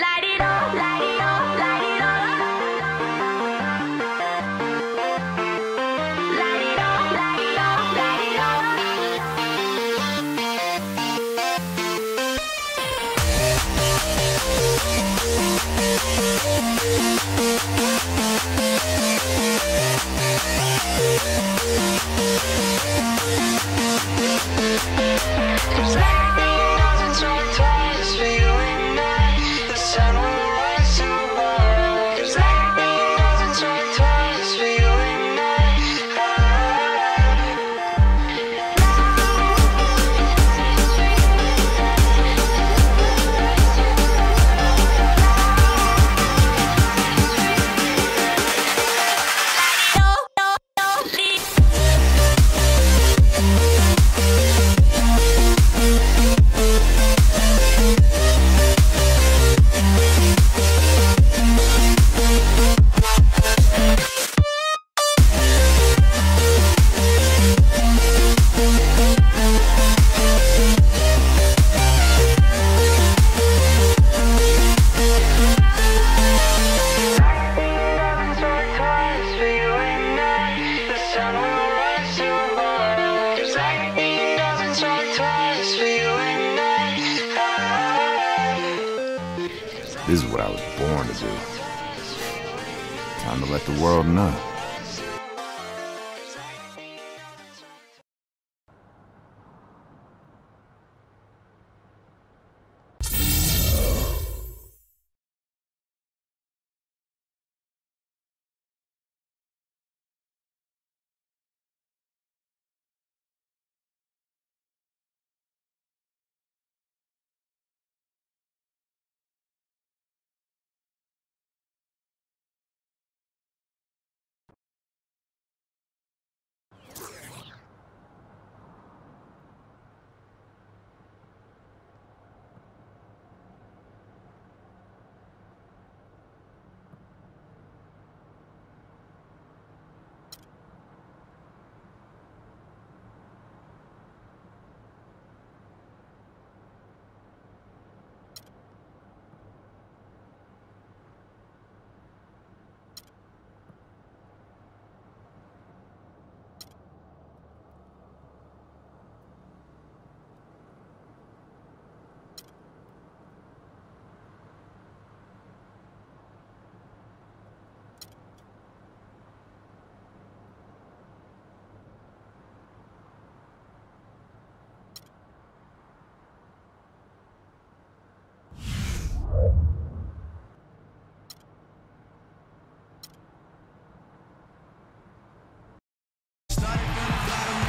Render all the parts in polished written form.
Light it up, light it up, light it up. Light it up, light it up, light it up. This is what I was born to do. Time to let the world know.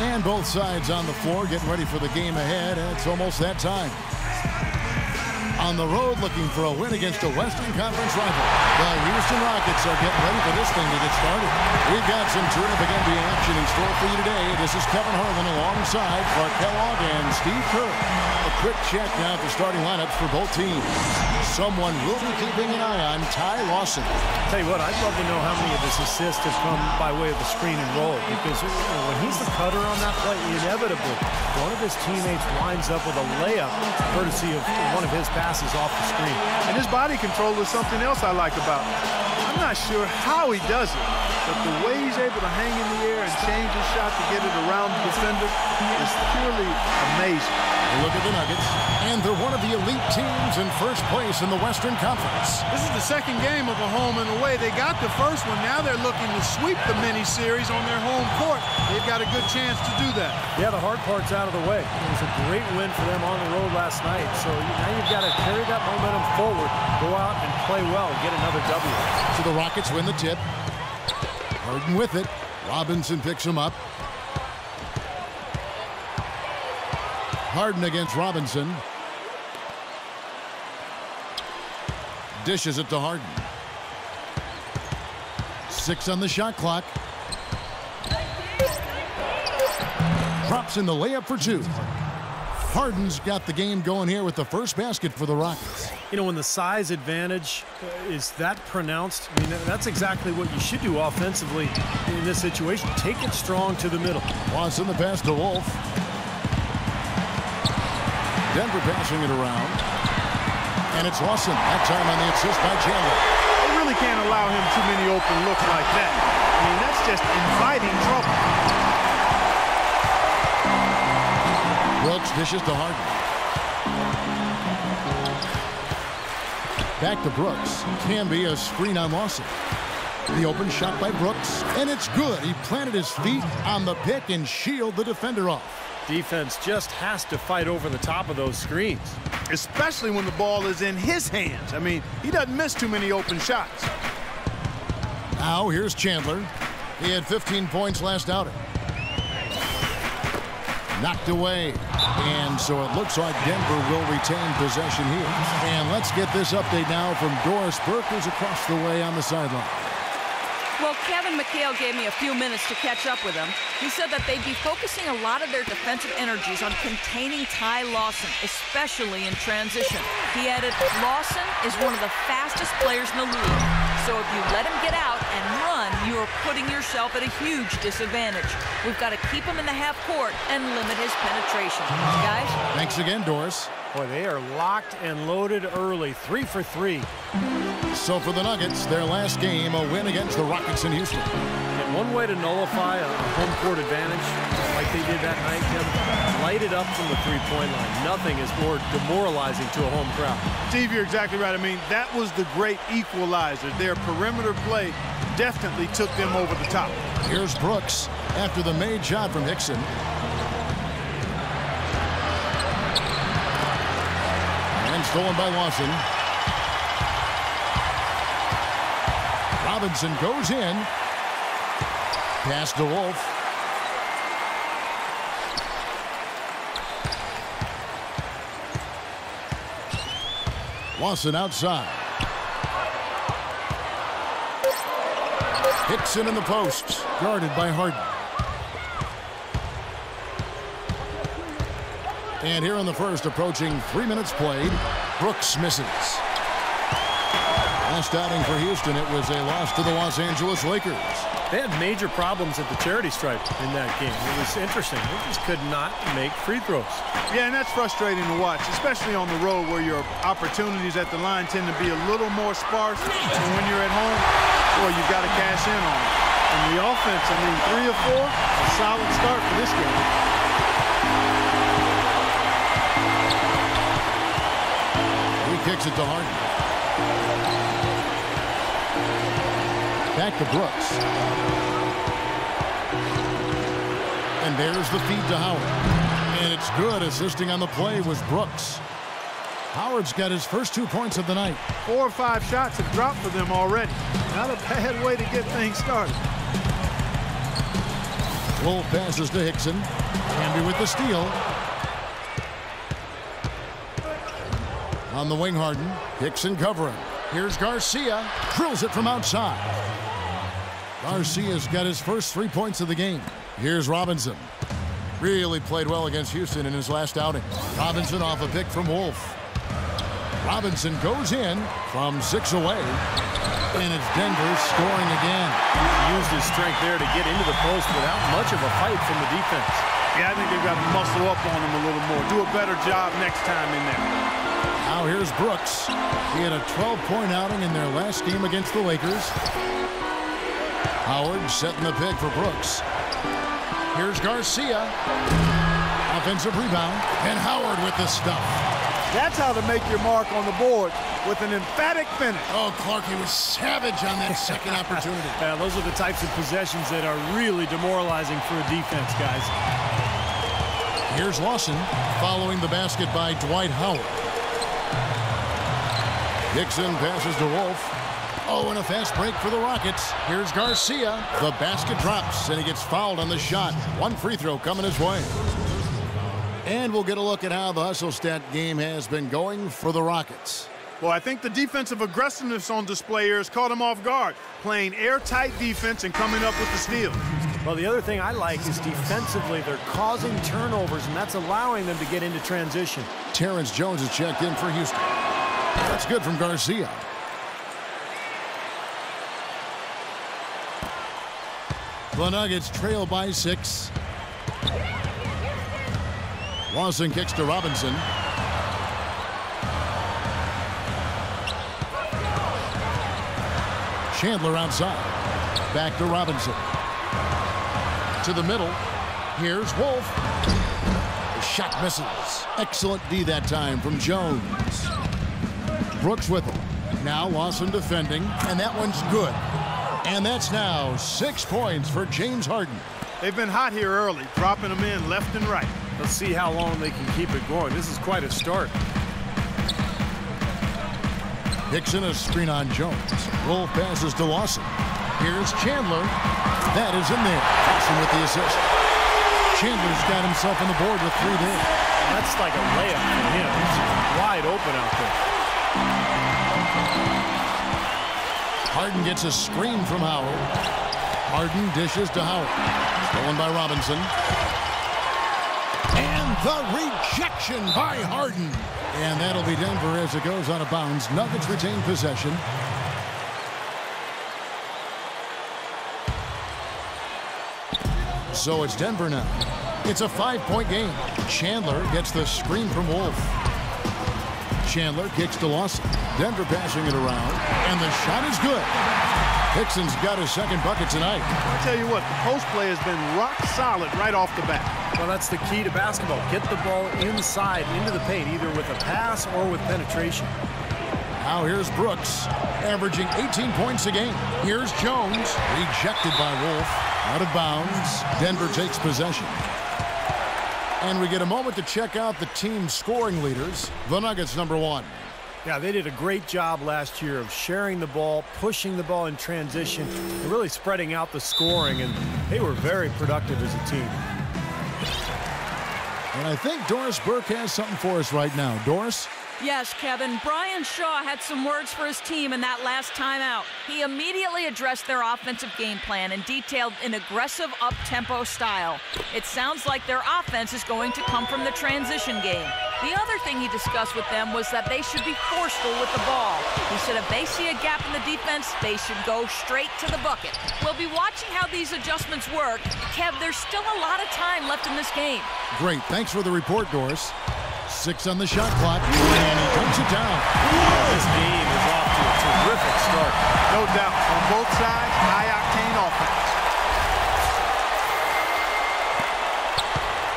And both sides on the floor getting ready for the game ahead, and it's almost that time. On the road looking for a win against a Western Conference rival. The Houston Rockets are getting ready for this thing to get started. We've got some terrific NBA action in store for you today. This is Kevin Harlan alongside Clark Kellogg and Steve Kerr. A quick check now at the starting lineups for both teams. Someone will be keeping an eye on Ty Lawson. Tell you what, I'd love to know how many of his assists have come by way of the screen and roll, because when he's the cutter on that play, inevitably one of his teammates winds up with a layup courtesy of one of his passes off the screen. And his body control is something else I like about him. I'm not sure how he does it, but the way he's able to hang in the air and change his shot to get it around the defender is purely amazing. Look at the Nuggets, and they're one of the elite teams in first place in the Western Conference. This is the second game of a home and away. They got the first one. Now they're looking to sweep the mini-series on their home court. They've got a good chance to do that. Yeah, the hard part's out of the way. It was a great win for them on the road last night. So now you've got to carry that momentum forward, go out and play well, and get another W. So the Rockets win the tip. Harden with it. Robinson picks him up. Harden against Robinson. Dishes it to Harden. 6 on the shot clock. Drops in the layup for 2. Harden's got the game going here with the first basket for the Rockets. You know, when the size advantage is that pronounced, I mean, that's exactly what you should do offensively in this situation. Take it strong to the middle. Watson the pass to Wolf. Denver passing it around. And it's Lawson. That time on the assist by Chandler. They really can't allow him too many open looks like that. I mean, that's just inviting trouble. Brooks dishes to Harden. Back to Brooks. Can be a screen on Lawson. The open shot by Brooks, and it's good. He planted his feet on the pick and shielded the defender off. Defense just has to fight over the top of those screens. Especially when the ball is in his hands. I mean, he doesn't miss too many open shots. Now here's Chandler. He had 15 points last outing. Knocked away. And so it looks like Denver will retain possession here. And let's get this update now from Doris Burke, who's across the way on the sideline. Well, Kevin McHale gave me a few minutes to catch up with him. He said that they'd be focusing a lot of their defensive energies on containing Ty Lawson, especially in transition. He added, Lawson is one of the fastest players in the league. So if you let him get out and run, you are putting yourself at a huge disadvantage. We've got to keep him in the half court and limit his penetration. Guys? Thanks again, Doris. Boy, they are locked and loaded early. 3 for 3. So for the Nuggets, their last game, a win against the Rockets in Houston. And one way to nullify a home court advantage, like they did that night, Tim, light it up from the three-point line. Nothing is more demoralizing to a home crowd. Steve, you're exactly right. I mean, that was the great equalizer. Their perimeter play definitely took them over the top. Here's Brooks after the made shot from Hickson. And stolen by Lawson. Robinson goes in. Pass to Wolf. Lawson outside. Hickson in the post, guarded by Harden. And here in the first, approaching 3 minutes played, Brooks misses. Last outing for Houston, it was a loss to the Los Angeles Lakers. They had major problems at the charity stripe in that game. It was interesting. They just could not make free throws. Yeah, and that's frustrating to watch, especially on the road where your opportunities at the line tend to be a little more sparse. And when you're at home, boy, you've got to cash in on it. And the offense, I mean, 3 of 4, a solid start for this game. He kicks it to Harden. Back to Brooks. And there's the feed to Howard. And it's good. Assisting on the play was Brooks. Howard's got his first 2 points of the night. 4 or 5 shots have dropped for them already. Not a bad way to get things started. Wolf passes to Hickson. Hamby with the steal. On the wing, Harden. Hickson covering. Here's Garcia. Drills it from outside. Garcia's got his first 3 points of the game. Here's Robinson. Really played well against Houston in his last outing. Robinson off a pick from Wolf. Robinson goes in from 6 away. And it's Denver scoring again. He used his strength there to get into the post without much of a fight from the defense. Yeah, I think they've got to muscle up on him a little more. Do a better job next time in there. Now here's Brooks. He had a 12-point outing in their last game against the Lakers. Howard setting the pick for Brooks. Here's Garcia. Offensive rebound. And Howard with the stuff. That's how to make your mark on the board with an emphatic finish. Oh, Clark, he was savage on that second opportunity. Yeah, those are the types of possessions that are really demoralizing for a defense, guys. Here's Lawson following the basket by Dwight Howard. Hickson passes to Wolf. Oh, and a fast break for the Rockets. Here's Garcia. The basket drops, and he gets fouled on the shot. 1 free throw coming his way. And we'll get a look at how the hustle stat game has been going for the Rockets. Well, I think the defensive aggressiveness on display here has caught them off guard, playing airtight defense and coming up with the steal. Well, the other thing I like is defensively, they're causing turnovers, and that's allowing them to get into transition. Terrence Jones is checked in for Houston. That's good from Garcia. The Nuggets trail by 6. Lawson kicks to Robinson. Chandler outside. Back to Robinson. To the middle. Here's Wolf. The shot misses. Excellent D that time from Jones. Brooks with him. Now Lawson defending, and that one's good. And that's now 6 points for James Harden. They've been hot here early, dropping them in left and right. Let's see how long they can keep it going. This is quite a start. Hickson, a screen on Jones. Wolf passes to Lawson. Here's Chandler. That is in there. Hickson with the assist. Chandler's got himself on the board with 3 there. That's like a layup for him. He's wide open out there. Harden gets a screen from Howard. Harden dishes to Howard. Stolen by Robinson. And the rejection by Harden. And that'll be Denver as it goes out of bounds. Nuggets retain possession. So it's Denver now. It's a 5-point game. Chandler gets the screen from Wolf. Chandler kicks to Lawson. Denver passing it around. And the shot is good. Hickson's got his second bucket tonight. I tell you what, the post play has been rock solid right off the bat. Well, that's the key to basketball. Get the ball inside, into the paint, either with a pass or with penetration. Now here's Brooks, averaging 18 points a game. Here's Jones, rejected by Wolf. Out of bounds. Denver takes possession. And we get a moment to check out the team's scoring leaders. The Nuggets, number 1. Yeah, they did a great job last year of sharing the ball, pushing the ball in transition, and really spreading out the scoring, and they were very productive as a team. And I think Doris Burke has something for us right now. Doris? Yes, Kevin. Brian Shaw had some words for his team in that last timeout. He immediately addressed their offensive game plan and detailed an aggressive up-tempo style. It sounds like their offense is going to come from the transition game. The other thing he discussed with them was that they should be forceful with the ball. He said if they see a gap in the defense, they should go straight to the bucket. We'll be watching how these adjustments work. Kev, there's still a lot of time left in this game. Great. Thanks for the report, Doris. 6 on the shot clock, and he dunks it down. This game is off to a terrific start. No doubt. On both sides, high-octane offense.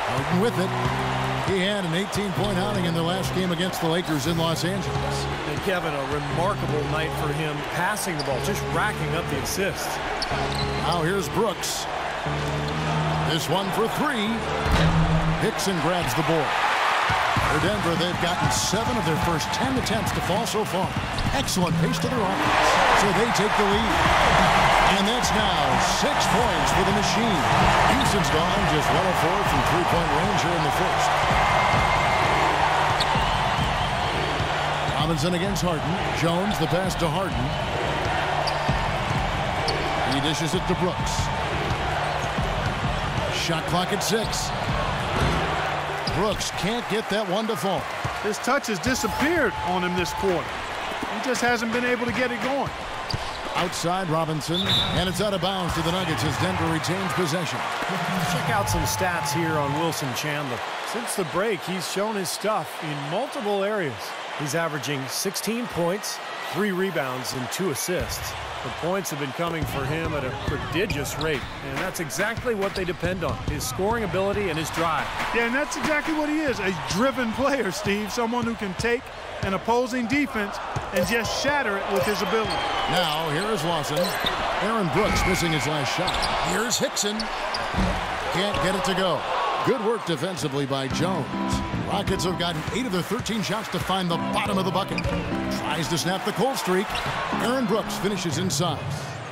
Harden with it. He had an 18-point outing in their last game against the Lakers in Los Angeles. And Kevin, a remarkable night for him, passing the ball, just racking up the assists. Now here's Brooks. This one for 3. Hickson grabs the board. For Denver, they've gotten 7 of their first 10 attempts to fall so far. Excellent pace to their offense, so they take the lead. And that's now 6 points for the machine. Houston's gone just 1 of 4 from 3-point range here in the first. Robinson against Harden. Jones, the pass to Harden. He dishes it to Brooks. Shot clock at 6. Brooks can't get that one to fall. His touch has disappeared on him this quarter. He just hasn't been able to get it going. Outside Robinson, and it's out of bounds to the Nuggets as Denver retains possession. Check out some stats here on Wilson Chandler. Since the break, he's shown his stuff in multiple areas. He's averaging 16 points, 3 rebounds, and 2 assists. The points have been coming for him at a prodigious rate, and that's exactly what they depend on, his scoring ability and his drive. Yeah, and that's exactly what he is, a driven player, Steve, someone who can take an opposing defense and just shatter it with his ability. Now, here is Lawson. Aaron Brooks missing his last shot. Here's Hickson. Can't get it to go. Good work defensively by Jones. Rockets have gotten 8 of their 13 shots to find the bottom of the bucket. Tries to snap the cold streak. Aaron Brooks finishes inside.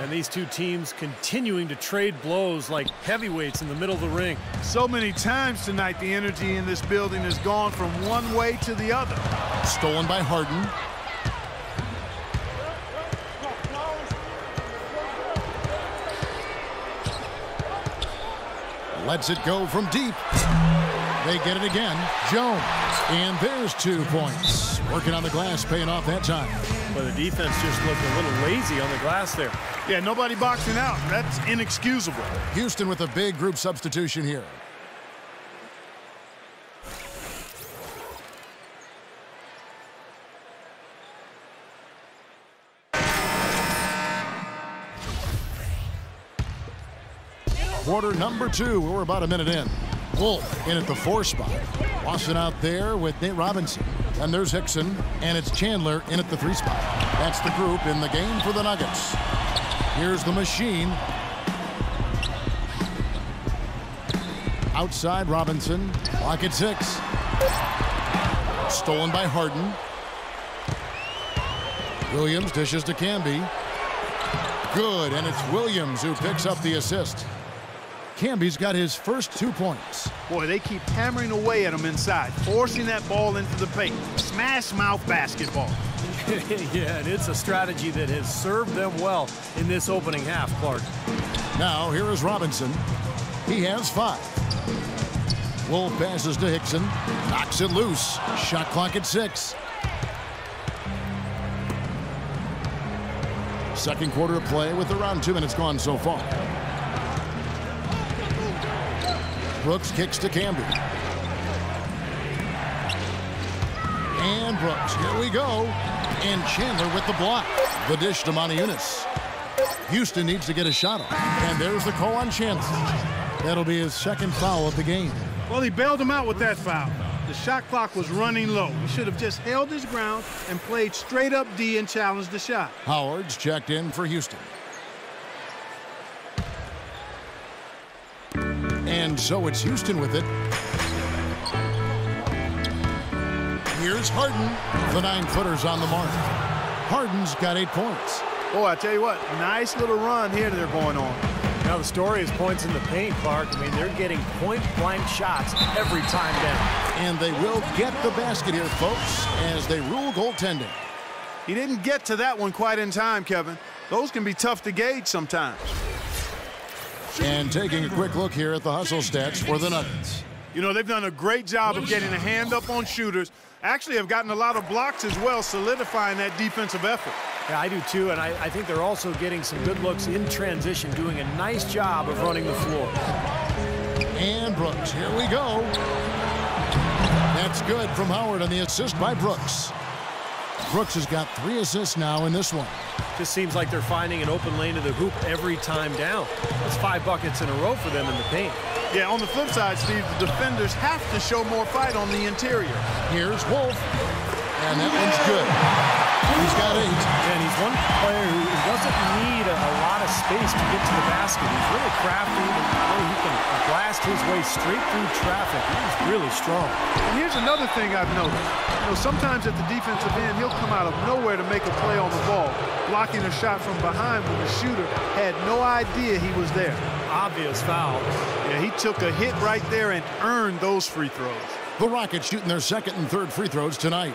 And these two teams continuing to trade blows like heavyweights in the middle of the ring. So many times tonight, the energy in this building has gone from one way to the other. Stolen by Harden. Lets it go from deep. They get it again. Jones. And there's 2 points. Working on the glass, paying off that time. But the defense just looked a little lazy on the glass there. Yeah, nobody boxing out. That's inexcusable. Houston with a big group substitution here. quarter number 2. We're about a minute in. Wolf in at the 4 spot. Watson out there with Nate Robinson. And there's Hickson, and it's Chandler in at the 3 spot. That's the group in the game for the Nuggets. Here's the machine. Outside Robinson. Clock at 6. Stolen by Harden. Williams dishes to Camby. Good, and it's Williams who picks up the assist. Camby's got his first 2 points. Boy, they keep hammering away at him inside, forcing that ball into the paint. Smash mouth basketball. Yeah, and it's a strategy that has served them well in this opening half, Clark. Now, here is Robinson. He has 5. Wolf passes to Hickson. Knocks it loose. Shot clock at 6. Second quarter of play with around 2 minutes gone so far. Brooks kicks to Camby. And Brooks, here we go. And Chandler with the block. The dish to Moniunas. Houston needs to get a shot off. And there's the call on Chandler. That'll be his second foul of the game. Well, he bailed him out with that foul. The shot clock was running low. He should have just held his ground and played straight up D and challenged the shot. Howard's checked in for Houston. And so it's Houston with it. Here's Harden. The 9-footer's on the mark. Harden's got 8 points. Boy, I tell you what, nice little run here they're going on. Now the story is points in the paint, Clark. I mean, they're getting point-blank shots every time down. And they will get the basket here, folks, as they rule goaltending. He didn't get to that one quite in time, Kevin. Those can be tough to gauge sometimes. And taking a quick look here at the hustle stats for the Nuggets. You know, they've done a great job of getting a hand up on shooters. Actually have gotten a lot of blocks as well, solidifying that defensive effort. Yeah, I do too, and I think they're also getting some good looks in transition, doing a nice job of running the floor. And Brooks, here we go. That's good from Howard on the assist by Brooks. Brooks has got 3 assists now in this one. Just seems like they're finding an open lane to the hoop every time down. That's 5 buckets in a row for them in the paint. Yeah, on the flip side, Steve, the defenders have to show more fight on the interior. Here's Wolf. And that one's good. He's got 8. And he's one player who doesn't need a lot of space to get to the basket. He's really crafty, and he can blast his way straight through traffic. He's really strong. And here's another thing I've noticed. You know, sometimes at the defensive end, he'll come out of nowhere to make a play on the ball, blocking a shot from behind when the shooter had no idea he was there. Obvious foul. Yeah, he took a hit right there and earned those free throws. The Rockets shooting their second and third free throws tonight.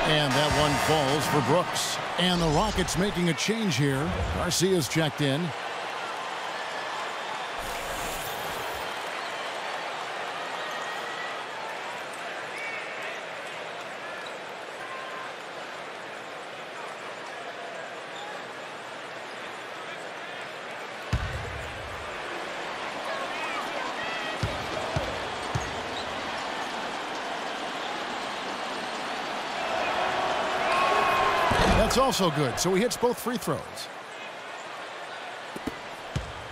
And that one falls for Brooks. And the Rockets making a change here. Garcia's checked in. That's also good, so he hits both free throws.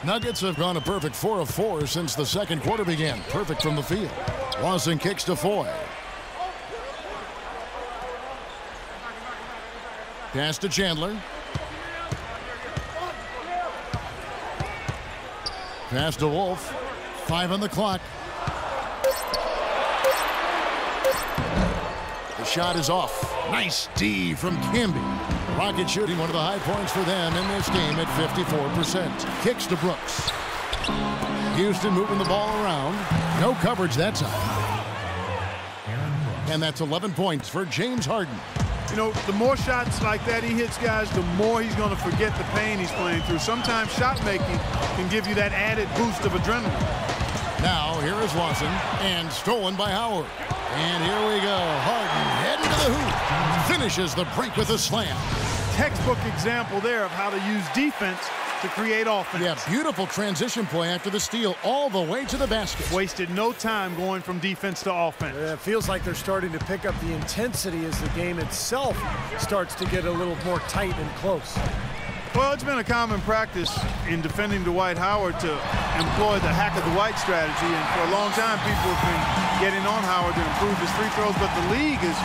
Nuggets have gone a perfect 4 of 4 since the second quarter began. Perfect from the field. Lawson kicks to Foy. Pass to Chandler. Pass to Wolf. 5 on the clock. The shot is off. Nice D from Camby. Rockets shooting one of the high points for them in this game at 54%. Kicks to Brooks. Houston moving the ball around. No coverage that time. And that's 11 points for James Harden. You know, the more shots like that he hits, guys, the more he's going to forget the pain he's playing through. Sometimes shot making can give you that added boost of adrenaline. Now, here is Lawson, and stolen by Howard. And here we go. Harden heading to the hoop. Finishes the break with a slam. textbook example there of how to use defense to create offense. Yeah, beautiful transition play after the steal all the way to the basket. Wasted no time going from defense to offense. It feels like they're starting to pick up the intensity as the game itself starts to get a little more tight and close. Well, it's been a common practice in defending Dwight Howard to employ the hack of Dwight strategy, and for a long time people have been getting on Howard to improve his free throws, but the league is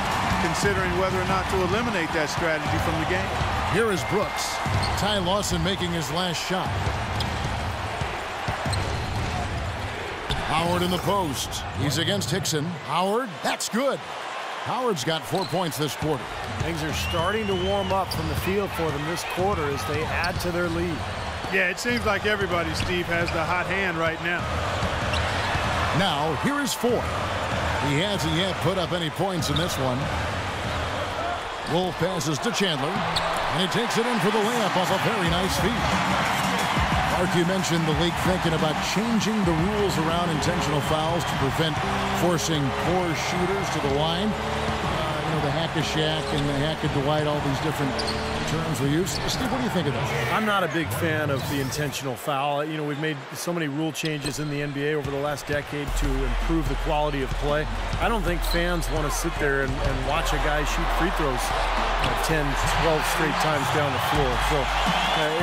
considering whether or not to eliminate that strategy from the game. Here is Brooks. Ty Lawson making his last shot. Howard in the post. He's against Hickson. Howard, that's good. Howard's got 4 points this quarter. Things are starting to warm up from the field for them this quarter as they add to their lead. Yeah, it seems like everybody, Steve, has the hot hand right now. Now, here is 4. He hasn't yet put up any points in this one. Wolf passes to Chandler, and he takes it in for the layup off a very nice feed. Mark, you mentioned the league thinking about changing the rules around intentional fouls to prevent forcing poor shooters to the line. You know, the hack-a-shack and the hack-a-Dwight, all these different terms we use. Steve, what do you think of that? I'm not a big fan of the intentional foul. You know, we've made so many rule changes in the NBA over the last decade to improve the quality of play. I don't think fans want to sit there and watch a guy shoot free throws 10, 12 straight times down the floor. So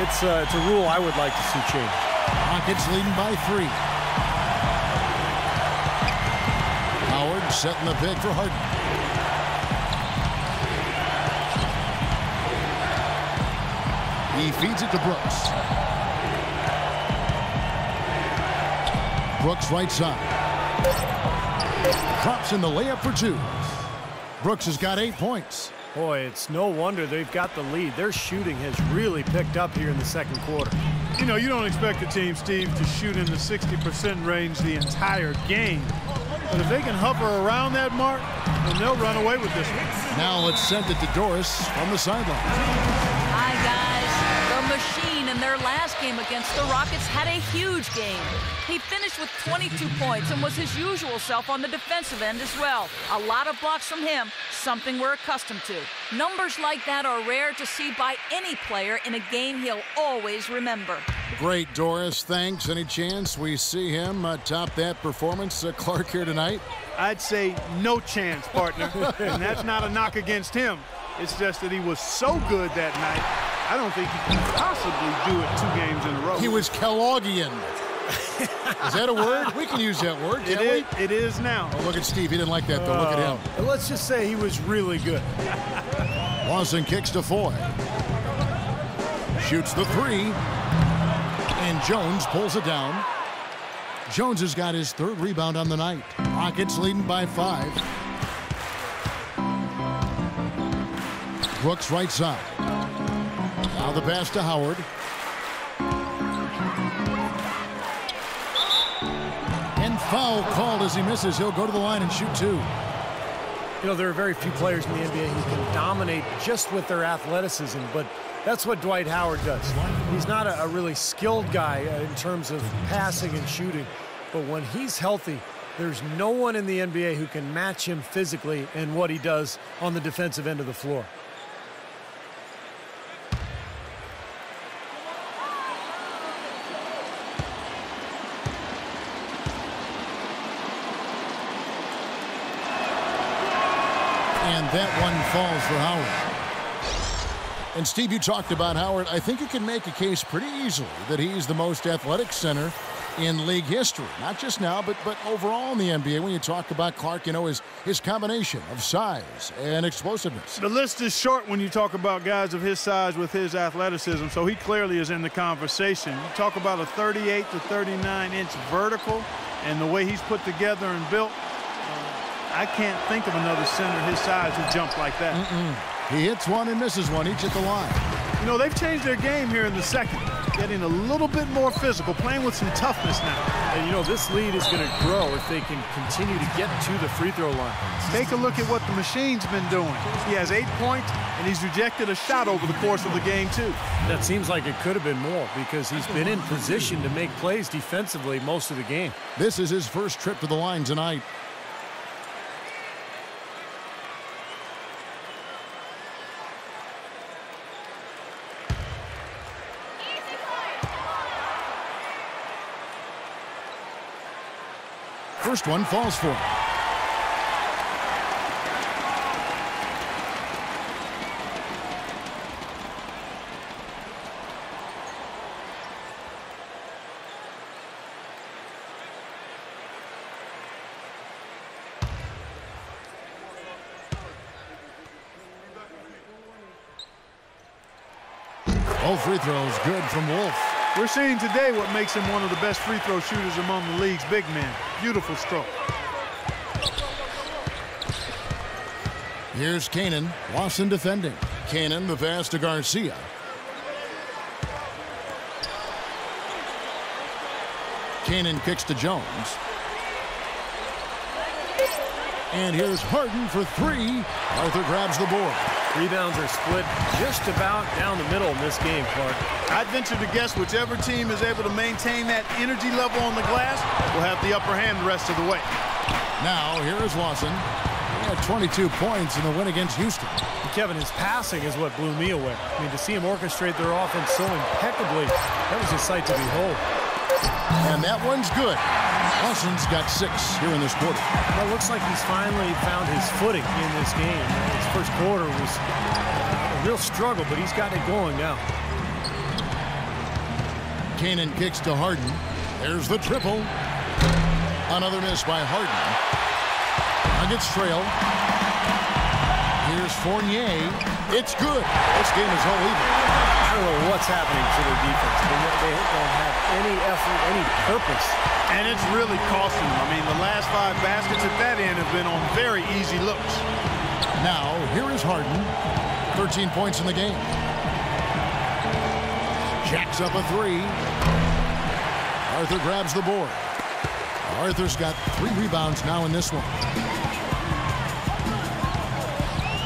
it's a rule I would like to see change. Rockets leading by 3. Howard setting the pick for Harden. He feeds it to Brooks. Brooks right side. Drops in the layup for 2. Brooks has got 8 points. Boy, it's no wonder they've got the lead. Their shooting has really picked up here in the second quarter. You know, you don't expect a team, Steve, to shoot in the 60% range the entire game. But if they can hover around that mark, then they'll run away with this one. Now let's send it to Doris from the sideline. Hi, guys. The Machine in their last game against the Rockets had a huge game. He finished with 22 points and was his usual self on the defensive end as well. A lot of blocks from him, something we're accustomed to. Numbers like that are rare to see by any player in a game he'll always remember. Great, Doris. Thanks. Any chance we see him top that performance, Clark, here tonight? I'd say no chance, partner. And that's not a knock against him. It's just that he was so good that night, I don't think he can possibly do it 2 games in a row. He was Kellogghian. Is that a word? We can use that word, can't we? It is now. Oh, look at Steve. He didn't like that, though. Look at him. Let's just say he was really good. Lawson kicks to Foy. Shoots the 3. And Jones pulls it down. Jones has got his 3rd rebound on the night. Rockets leading by 5. Brooks right side. Now the pass to Howard. And foul called as he misses. He'll go to the line and shoot 2. You know, there are very few players in the NBA who can dominate just with their athleticism, but that's what Dwight Howard does. He's not a really skilled guy in terms of passing and shooting, but when he's healthy, there's no one in the NBA who can match him physically in what he does on the defensive end of the floor. And that one falls for Howard. And Steve, you talked about Howard. I think you can make a case pretty easily that he's the most athletic center in league history. Not just now, but overall in the NBA. When you talk about Clark, you know, his combination of size and explosiveness. The list is short when you talk about guys of his size with his athleticism, so he clearly is in the conversation. You talk about a 38 to 39-inch vertical and the way he's put together and built. I can't think of another center his size who jumped like that. He hits one and misses one, each at the line. You know, they've changed their game here in the second, getting a little bit more physical, playing with some toughness now. And, you know, this lead is going to grow if they can continue to get to the free throw line. Take a look at what the Machine's been doing. He has 8 points, and he's rejected a shot over the course of the game, too. That seems like it could have been more because he's been in position to make plays defensively most of the game. This is his first trip to the line tonight. first one falls for him. Both free throws good from Wolf. We're seeing today what makes him one of the best free throw shooters among the league's big men. Beautiful stroke. Here's Canaan. Lawson defending. Canaan the pass to Garcia. Canaan kicks to Jones. And here's Harden for three. Arthur grabs the board. Rebounds are split just about down the middle in this game, Clark. I'd venture to guess whichever team is able to maintain that energy level on the glass will have the upper hand the rest of the way. Now, here is Lawson. He had 22 points in the win against Houston. Kevin, his passing is what blew me away. I mean, to see him orchestrate their offense so impeccably, that was a sight to behold. And that one's good. Lawson's got 6 here in this quarter. Well, it looks like he's finally found his footing in this game. His first quarter was a real struggle, but he's got it going now. Canaan kicks to Harden. There's the triple. Another miss by Harden. Nuggets trail. Here's Fournier. It's good. This game is all even. I don't know what's happening to their defense. They don't have any effort, any purpose. And it's really costing them. I mean, the last 5 baskets at that end have been on very easy looks. Now, here is Harden. 13 points in the game. Jacks up a 3. Arthur grabs the board. Arthur's got 3 rebounds now in this one.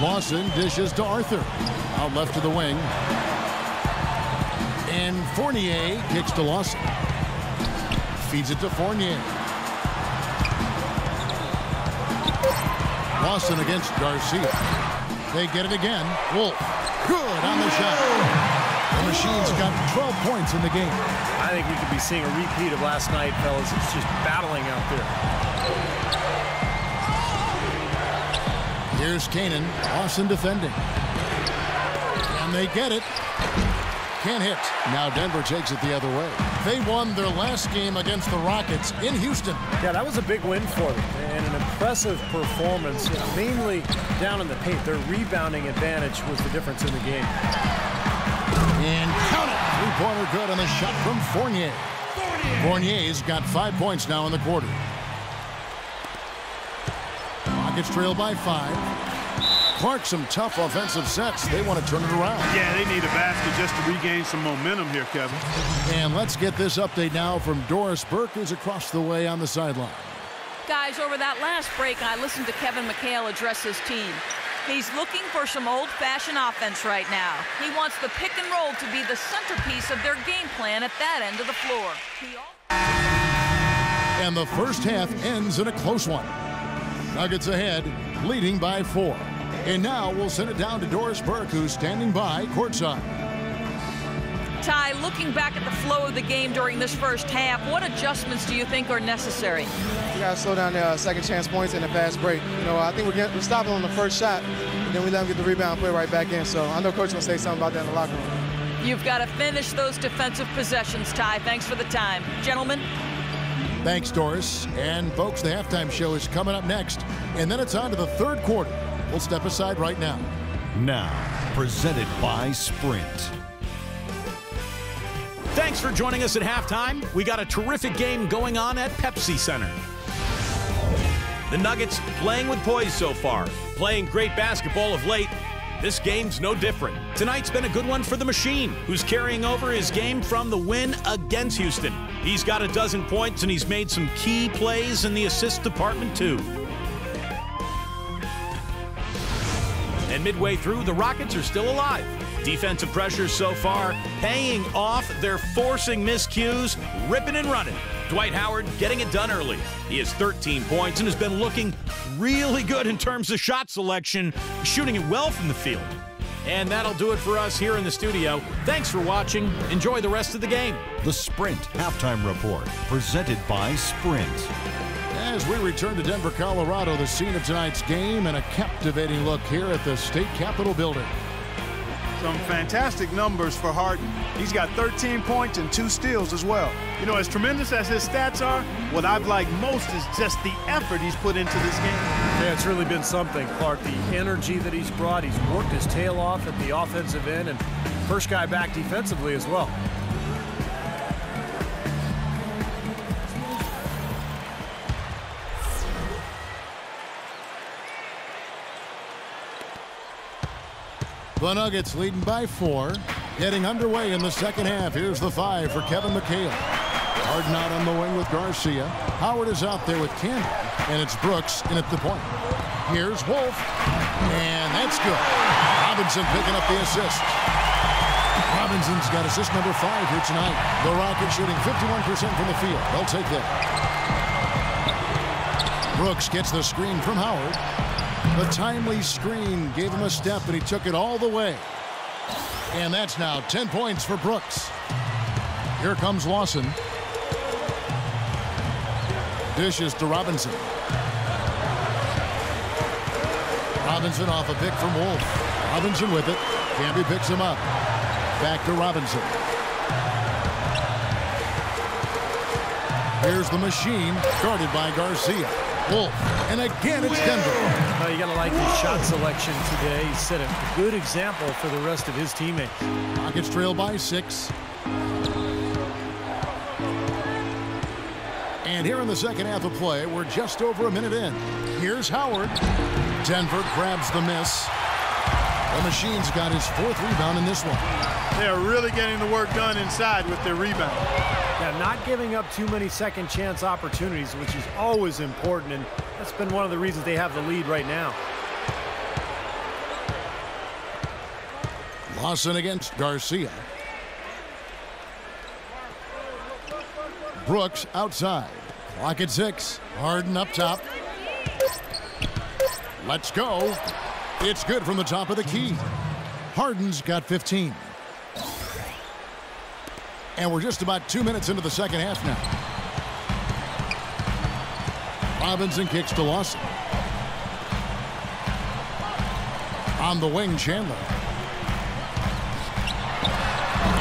Lawson dishes to Arthur. Out left to the wing. And Fournier kicks to Lawson. Feeds it to Fournier. Lawson against Garcia. They get it again. Wolf. Good on the shot. The Machine's got 12 points in the game. I think we could be seeing a repeat of last night, fellas. It's just battling out there. Here's Canaan. Lawson defending. And they get it. Can't hit. Now Denver takes it the other way. They won their last game against the Rockets in Houston. Yeah, that was a big win for them. And an impressive performance, mainly down in the paint. Their rebounding advantage was the difference in the game. And count it. 3-pointer good on the shot from Fournier. Fournier's got 5 points now in the quarter. Rockets trail by 5. Clark, some tough offensive sets. They want to turn it around. Yeah, they need a basket just to regain some momentum here, Kevin. And let's get this update now from Doris Burke, who's across the way on the sideline. Guys, over that last break, I listened to Kevin McHale address his team. He's looking for some old-fashioned offense right now. He wants the pick and roll to be the centerpiece of their game plan at that end of the floor. And the first half ends in a close one. Nuggets ahead, leading by 4. And now we'll send it down to Doris Burke, who's standing by courtside. Ty, looking back at the flow of the game during this first half, what adjustments do you think are necessary? We got to slow down the second chance points and the fast break. You know, I think we're stopping on the first shot, and then we let them get the rebound and play right back in. So I know Coach will say something about that in the locker room. You've got to finish those defensive possessions, Ty. Thanks for the time. Gentlemen. Thanks, Doris. And, folks, the halftime show is coming up next. And then it's on to the third quarter. We'll step aside right now. Now, presented by Sprint. Thanks for joining us at halftime. We got a terrific game going on at Pepsi Center. The Nuggets playing with poise so far, playing great basketball of late. This game's no different. Tonight's been a good one for the Machine, who's carrying over his game from the win against Houston. He's got 12 points, and he's made some key plays in the assist department, too. And midway through, the Rockets are still alive. Defensive pressure so far paying off. They're forcing miscues, ripping and running. Dwight Howard getting it done early. He has 13 points and has been looking really good in terms of shot selection, shooting it well from the field. And that'll do it for us here in the studio. Thanks for watching. Enjoy the rest of the game. The Sprint Halftime Report, presented by Sprint. As we return to Denver, Colorado, the scene of tonight's game, and a captivating look here at the state capitol building. Some fantastic numbers for Harden. He's got 13 points and 2 steals as well. You know, as tremendous as his stats are, what I've liked most is just the effort he's put into this game. Yeah, it's really been something, Clark. The energy that he's brought, he's worked his tail off at the offensive end, and first guy back defensively as well. The Nuggets leading by 4. Getting underway in the second half. Here's the 5 for Kevin McHale. Harden out on the wing with Garcia. Howard is out there with Candy. And it's Brooks in at the point. Here's Wolf. And that's good. Robinson picking up the assist. Robinson's got assist number 5 here tonight. The Rockets shooting 51% from the field. They'll take that. Brooks gets the screen from Howard. The timely screen gave him a step, and he took it all the way. And that's now 10 points for Brooks. Here comes Lawson. Dishes to Robinson. Robinson off a pick from Wolf. Robinson with it. Camby picks him up. Back to Robinson. Here's the machine, guarded by Garcia. Wolf, and again it's Denver. You got to like his shot selection today. He set a good example for the rest of his teammates. Rockets trail by 6. And here in the second half of play, we're just over a minute in. Here's Howard. Denver grabs the miss. The Machine's got his 4th rebound in this one. They're really getting the work done inside with their rebound. Yeah, not giving up too many second chance opportunities, which is always important, and that's been one of the reasons they have the lead right now. Lawson against Garcia. Brooks outside. Clock at 6. Harden up top. Let's go. It's good from the top of the key. Harden's got 15. And we're just about 2 minutes into the second half now. Robinson kicks to Lawson. On the wing, Chandler.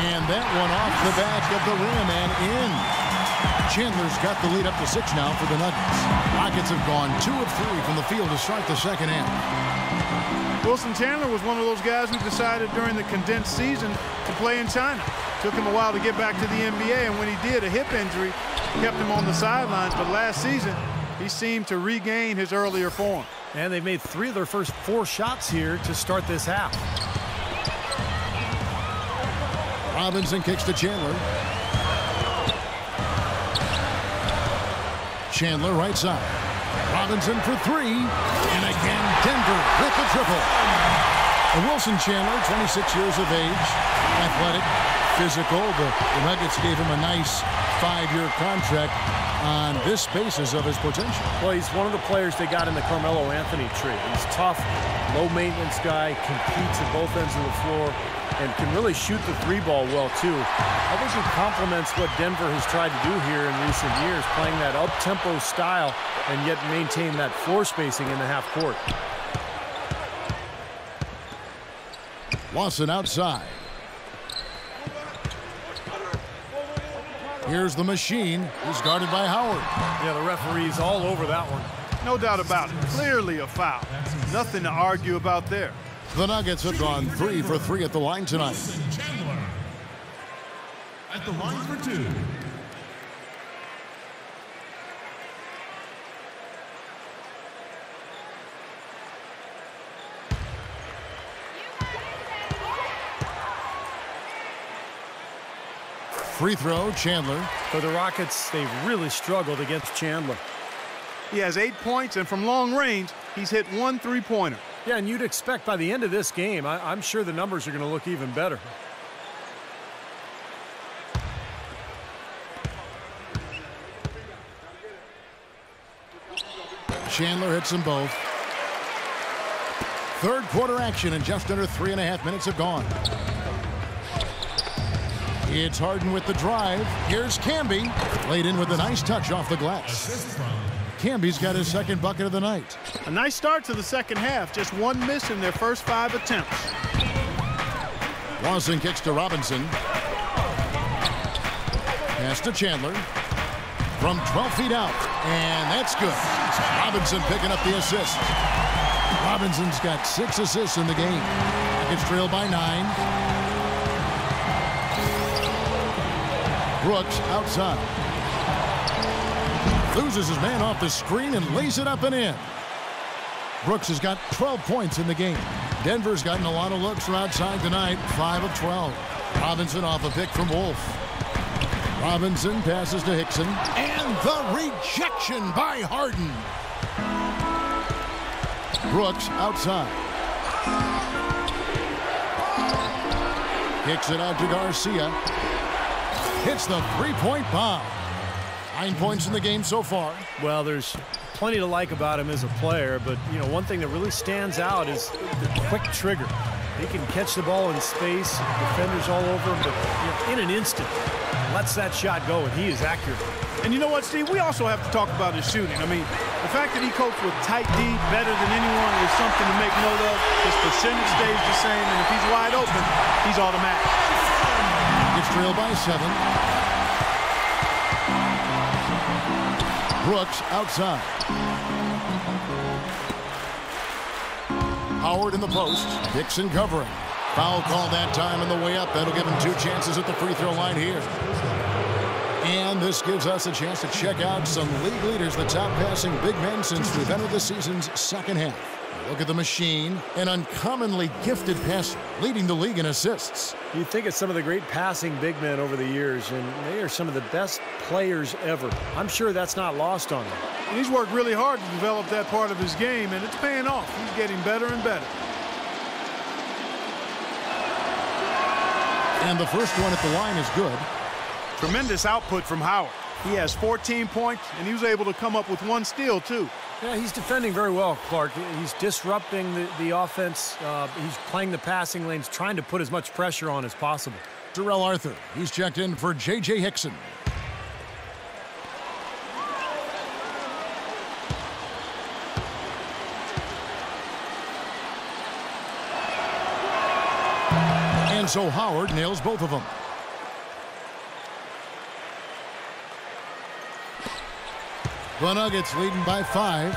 And that one off the back of the rim and in. Chandler's got the lead up to 6 now for the Nuggets. Rockets have gone 2 of 3 from the field to start the second half. Wilson Chandler was one of those guys who decided during the condensed season to play in China. Took him a while to get back to the NBA, and when he did, a hip injury kept him on the sidelines. But last season, he seemed to regain his earlier form. And they've made 3 of their first 4 shots here to start this half. Robinson kicks to Chandler. Chandler right side. Robinson for 3. And again, Denver with the triple. And Wilson Chandler, 26 years of age, athletic, physical. The Nuggets gave him a nice 5-year contract on this basis of his potential. Well, he's one of the players they got in the Carmelo Anthony tree. He's tough, low-maintenance guy, competes at both ends of the floor, and can really shoot the 3-ball well, too. I think he complements what Denver has tried to do here in recent years, playing that up-tempo style and yet maintain that floor spacing in the half court. Lawson outside. Here's the machine. He's guarded by Howard. Yeah, the referee's all over that one. No doubt about it. Clearly a foul. Nothing to argue about there. The Nuggets have gone 3 for 3 at the line tonight. Chandler at the line for 2. Free throw, Chandler. For the Rockets, they've really struggled against Chandler. He has 8 points, and from long range, he's hit 1 3-pointer. Yeah, and you'd expect by the end of this game, I'm sure the numbers are going to look even better. Chandler hits them both. Third quarter action, and just under 3.5 minutes have gone. It's Harden with the drive. Here's Camby. Laid in with a nice touch off the glass. Assist from Camby's got his second bucket of the night. A nice start to the second half. Just one miss in their first 5 attempts. Lawson kicks to Robinson. Pass to Chandler. From 12 feet out. And that's good. Robinson picking up the assist. Robinson's got 6 assists in the game. Rockets trail by 9. Brooks outside. Loses his man off the screen and lays it up and in. Brooks has got 12 points in the game. Denver's gotten a lot of looks from outside tonight, 5 of 12. Robinson off a pick from Wolf. Robinson passes to Hickson. And the rejection by Harden. Brooks outside. Kicks it out to Garcia. Hits the three-point bomb. 9 points in the game so far. Well, there's plenty to like about him as a player, but, you know, one thing that really stands out is the quick trigger. He can catch the ball in space, defenders all over him, but in an instant, lets that shot go, and he is accurate. And you know what, Steve? We also have to talk about his shooting. I mean, the fact that he copes with tight D better than anyone is something to make note of. His percentage stays the same, and if he's wide open, he's automatic. Gets trailed by 7. Brooks outside. Howard in the post. Dixon covering. Foul called that time on the way up. That'll give him 2 chances at the free throw line here. And this gives us a chance to check out some league leaders, the top passing big men since we've entered the season's second half. Look at the machine, an uncommonly gifted passer, leading the league in assists. You think of some of the great passing big men over the years, and they are some of the best players ever. I'm sure that's not lost on him. And he's worked really hard to develop that part of his game, and it's paying off. He's getting better and better. And the first one at the line is good. Tremendous output from Howard. He has 14 points, and he was able to come up with 1 steal, too. Yeah, he's defending very well, Clark. He's disrupting the offense. He's playing the passing lanes, trying to put as much pressure on as possible. Terrell Arthur, he's checked in for J.J. Hickson. And so Howard nails both of them. The Nuggets leading by 5.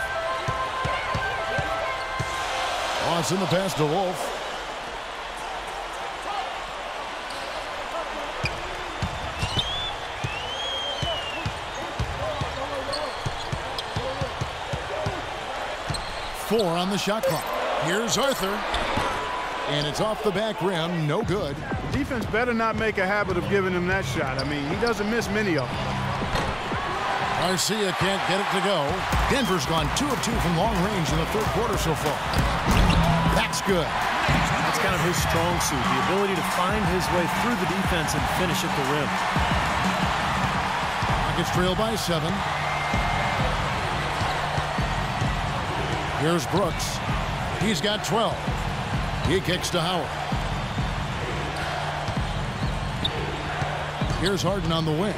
Lawson the pass to Wolf. Four on the shot clock. Here's Arthur. And it's off the back rim. No good. The defense better not make a habit of giving him that shot. I mean, he doesn't miss many of them. Garcia can't get it to go. Denver's gone 2 of 2 from long range in the third quarter so far. That's good. That's kind of his strong suit, the ability to find his way through the defense and finish at the rim. Rockets trail by 7. Here's Brooks. He's got 12. He kicks to Howard. Here's Harden on the wing.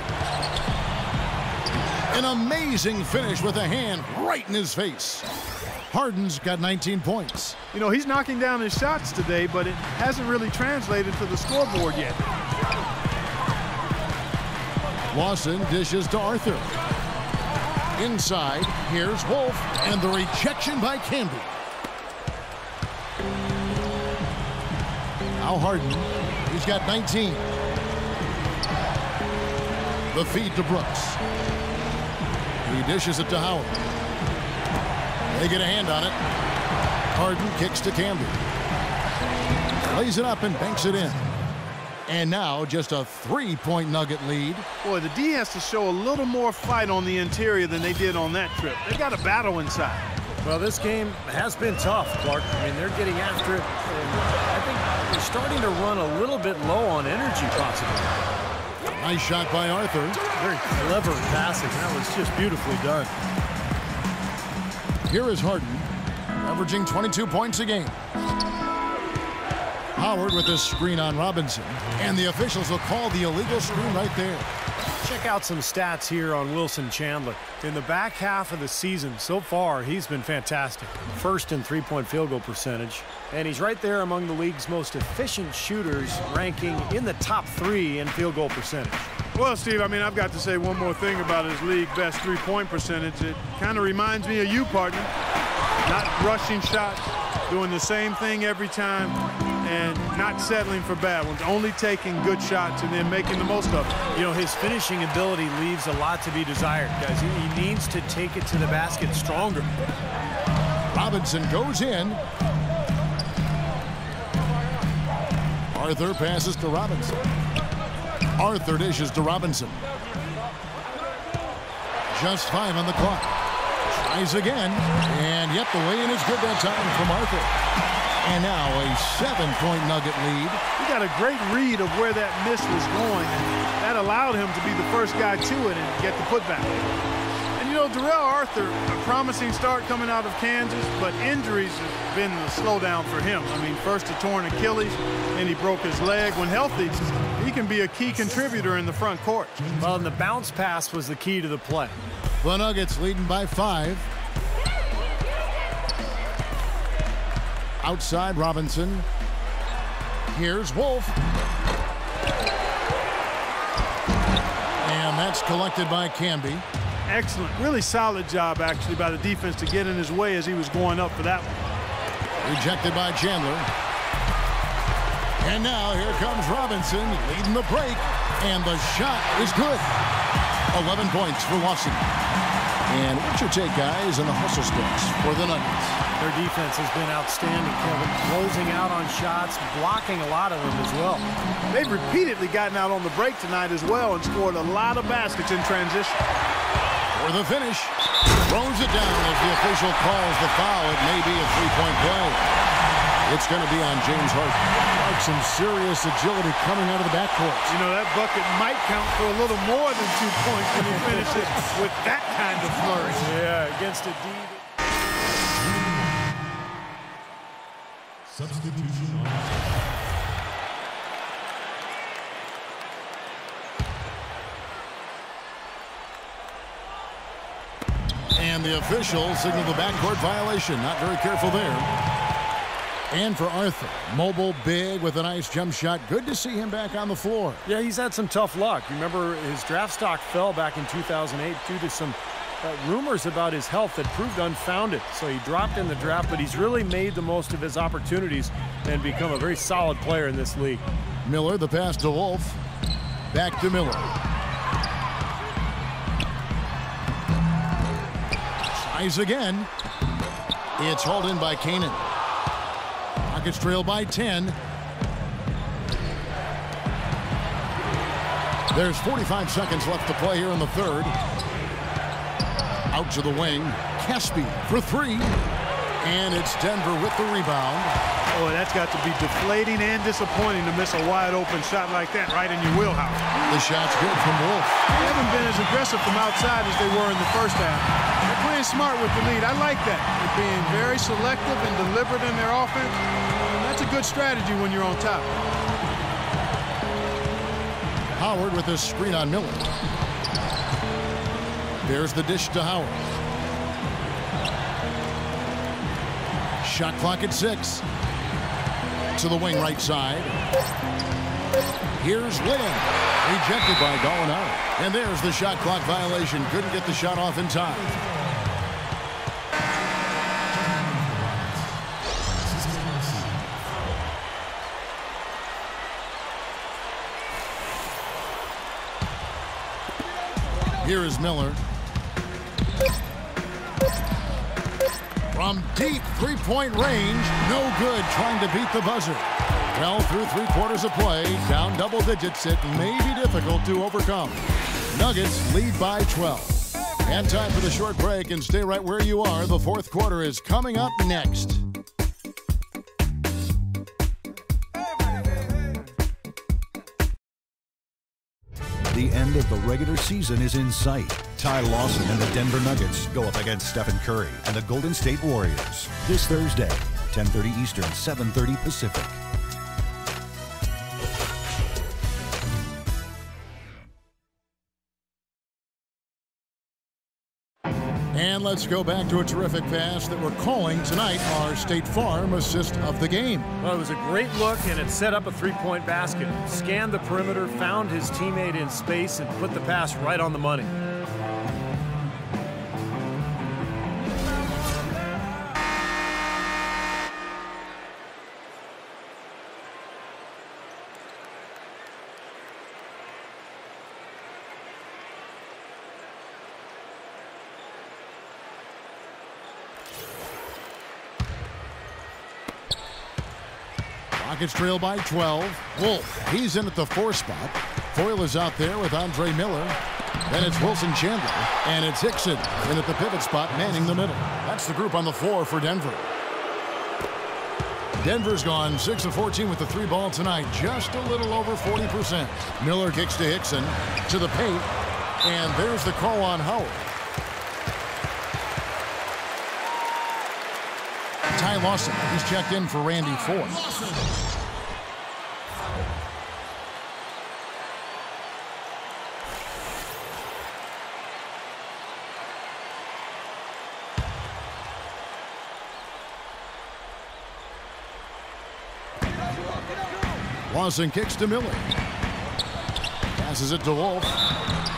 An amazing finish with a hand right in his face. Harden's got 19 points. You know, he's knocking down his shots today, but it hasn't really translated to the scoreboard yet. Lawson dishes to Arthur. Inside, here's Wolf, and the rejection by Camby. Now Harden, he's got 19. The feed to Brooks. He dishes it to Howard. They get a hand on it. Harden kicks to Camby. Lays it up and banks it in. And now just a 3-point Nugget lead. Boy, the D has to show a little more fight on the interior than they did on that trip. They got a battle inside. Well, this game has been tough, Clark. I mean, they're getting after it. And I think they're starting to run a little bit low on energy, possibly. Nice shot by Arthur. Very clever passing. That was just beautifully done. Here is Harden, averaging 22 points a game. Howard with a screen on Robinson. And the officials will call the illegal screen right there. Check out some stats here on Wilson Chandler. In the back half of the season, so far, he's been fantastic. First in three-point field goal percentage, and he's right there among the league's most efficient shooters, ranking in the top 3 in field goal percentage. Well, Steve, I mean, I've got to say one more thing about his league best three-point percentage. It kind of reminds me of you, partner. Not rushing shots, doing the same thing every time, and not settling for bad ones, only taking good shots and then making the most of it. You know, his finishing ability leaves a lot to be desired, guys. He needs to take it to the basket stronger. Robinson goes in. Arthur passes to Robinson. Arthur dishes to Robinson. Just 5 on the clock. Tries again, and yet the lay-in is good that time from Arthur. And now a 7-point Nugget lead. He got a great read of where that miss was going, and that allowed him to be the first guy to it and get the putback. And you know, Darrell Arthur, a promising start coming out of Kansas, but injuries have been the slowdown for him. I mean, first a torn Achilles, then he broke his leg. When healthy, he can be a key contributor in the front court. Well, and the bounce pass was the key to the play. The Nuggets leading by 5. Outside Robinson. Here's Wolf. And that's collected by Camby. Excellent, really solid job actually by the defense to get in his way as he was going up for that one. Rejected by Chandler. And now here comes Robinson leading the break. And the shot is good. 11 points for Lawson. And what's your take, guys, in the hustle splits for the Nuggets? Their defense has been outstanding, Kevin. Closing out on shots, blocking a lot of them as well. They've repeatedly gotten out on the break tonight as well and scored a lot of baskets in transition. For the finish, throws it down as the official calls the foul. It may be a three-point play. It's going to be on James Harden. Some serious agility coming out of the backcourt. You know, that bucket might count for a little more than 2 points when he finishes with that kind of flourish. Yeah, against a D. Substitution on. And the officials signal the backcourt violation. Not very careful there. And for Arthur, mobile, big, with a nice jump shot. Good to see him back on the floor. Yeah, he's had some tough luck. You remember his draft stock fell back in 2008 due to some rumors about his health that proved unfounded. So he dropped in the draft, but he's really made the most of his opportunities and become a very solid player in this league. Miller, the pass to Wolf. Back to Miller. Tries again. It's hauled in by Kanan. Rockets trail by 10. There's 45 seconds left to play here in the third. Out to the wing. Caspi for 3. And it's Denver with the rebound. Oh, that's got to be deflating and disappointing to miss a wide-open shot like that right in your wheelhouse. The shot's good from Wolf. They haven't been as aggressive from outside as they were in the first half. They're playing smart with the lead. I like that. They're being very selective and deliberate in their offense. And that's a good strategy when you're on top. Howard with a screen on Miller. There's the dish to Howard. Shot clock at 6. To the wing right side. Here's Lynn. Rejected by Gallinari. And there's the shot clock violation. Couldn't get the shot off in time. Here is Miller. From deep three-point range, no good, trying to beat the buzzer. Well, through 3 quarters of play, down double digits, it may be difficult to overcome. Nuggets lead by 12. And time for the short break, and stay right where you are. The fourth quarter is coming up next. The end of the regular season is in sight. Ty Lawson and the Denver Nuggets go up against Stephen Curry and the Golden State Warriors this Thursday, 10:30 Eastern, 7:30 Pacific. And let's go back to a terrific pass that we're calling tonight our State Farm assist of the game. Well, it was a great look, and it set up a three-point basket. Scanned the perimeter, found his teammate in space, and put the pass right on the money. Rockets trail by 12. Wolf, he's in at the 4 spot. Foyle is out there with Andre Miller. Then it's Wilson Chandler. And it's Hickson in at the pivot spot, manning the middle. That's the group on the floor for Denver. Denver's gone 6 of 14 with the 3 ball tonight. Just a little over 40%. Miller kicks to Hickson. To the paint. And there's the call on Howard. Ty Lawson, he's checked in for Randy Ford. Lawson kicks to Miller. Passes it to Wolf.